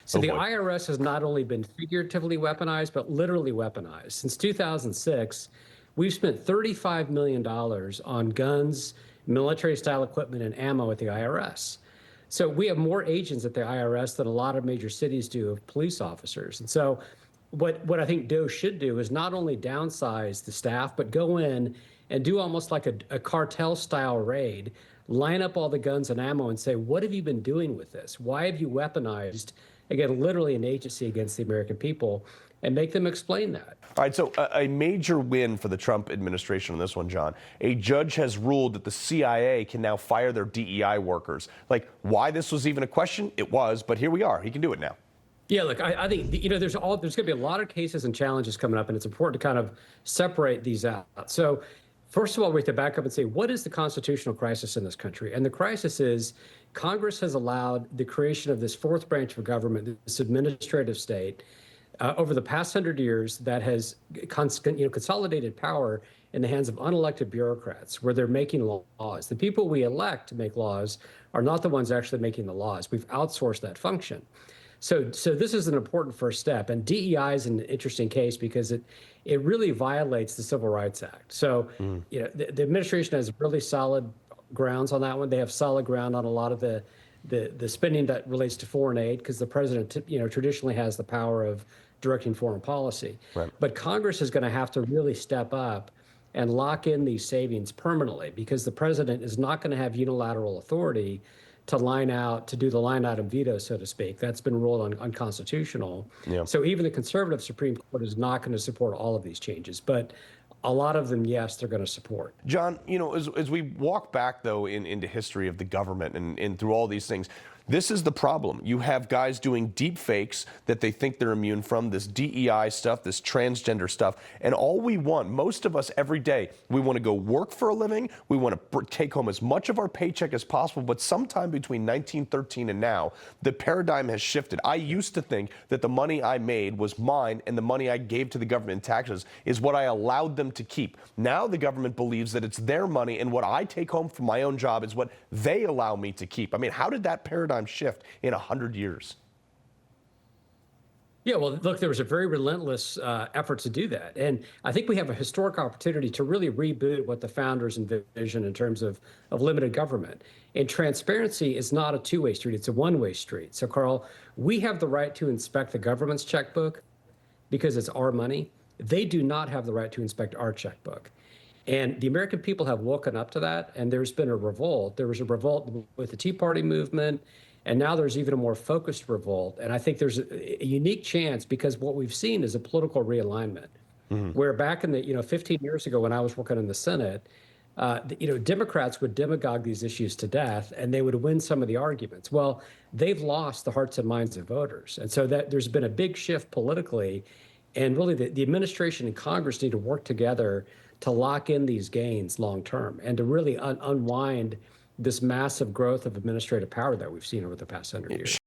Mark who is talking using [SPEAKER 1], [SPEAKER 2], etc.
[SPEAKER 1] So
[SPEAKER 2] Oh,
[SPEAKER 1] the
[SPEAKER 2] boy.
[SPEAKER 1] IRS has not only been figuratively weaponized, but literally weaponized. Since 2006, we've spent $35 million on guns, military-style equipment, and ammo at the IRS. So we have more agents at the IRS than a lot of major cities do of police officers. And so what I think DOE should do is not only downsize the staff, but go in and do almost like a cartel-style raid, line up all the guns and ammo and say, what have you been doing with this? Why have you weaponized, again, literally an agency against the American people, and make them explain that.
[SPEAKER 2] All right, so a major win for the Trump administration on this one, John. A judge has ruled that the CIA can now fire their DEI workers. Like, why this was even a question? It was, but here we are. He can do it now.
[SPEAKER 1] Yeah, look, I think, there's going to be a lot of cases and challenges coming up, and it's important to kind of separate these out. So first of all, we have to back up and say, what is the constitutional crisis in this country? And the crisis is Congress has allowed the creation of this fourth branch of government, this administrative state, over the past 100 years that has consolidated power in the hands of unelected bureaucrats where they're making laws. The people we elect to make laws are not the ones actually making the laws. We've outsourced that function. So this is an important first step. And DEI is an interesting case because it really violates the Civil Rights Act. So the administration has really solid grounds on that one. They have solid ground on a lot of the spending that relates to foreign aid because the president traditionally has the power of directing foreign policy.
[SPEAKER 2] Right.
[SPEAKER 1] But Congress is going to have to really step up and lock in these savings permanently because the president is not going to have unilateral authority to do the line item veto, so to speak. That's been ruled unconstitutional.
[SPEAKER 2] Yeah.
[SPEAKER 1] So even the conservative Supreme Court is not going to support all of these changes. But a lot of them, yes, they're going to support.
[SPEAKER 2] John, as we walk back, though, into history of the government and through all these things, this is the problem. You have guys doing deep fakes that they think they're immune from, this DEI stuff, this transgender stuff. And all we want, most of us every day, we want to go work for a living. We want to take home as much of our paycheck as possible. But sometime between 1913 and now, the paradigm has shifted. I used to think that the money I made was mine and the money I gave to the government in taxes is what I allowed them to keep. Now the government believes that it's their money and what I take home from my own job is what they allow me to keep. I mean, how did that paradigm shift in 100 years?
[SPEAKER 1] Yeah, well, look, there was a very relentless effort to do that. And I think we have a historic opportunity to really reboot what the founders envisioned in terms of limited government. And transparency is not a two-way street, it's a one-way street. So, Carl, we have the right to inspect the government's checkbook because it's our money. They do not have the right to inspect our checkbook. And the American people have woken up to that, and there's been a revolt. There was a revolt with the Tea Party movement, and now there's even a more focused revolt. And I think there's a unique chance because what we've seen is a political realignment, where back in the 15 years ago when I was working in the Senate, Democrats would demagogue these issues to death, and they would win some of the arguments. Well, they've lost the hearts and minds of voters, and so that there's been a big shift politically, and really the administration and Congress need to work together to lock in these gains long term and to really unwind this massive growth of administrative power that we've seen over the past 100 years.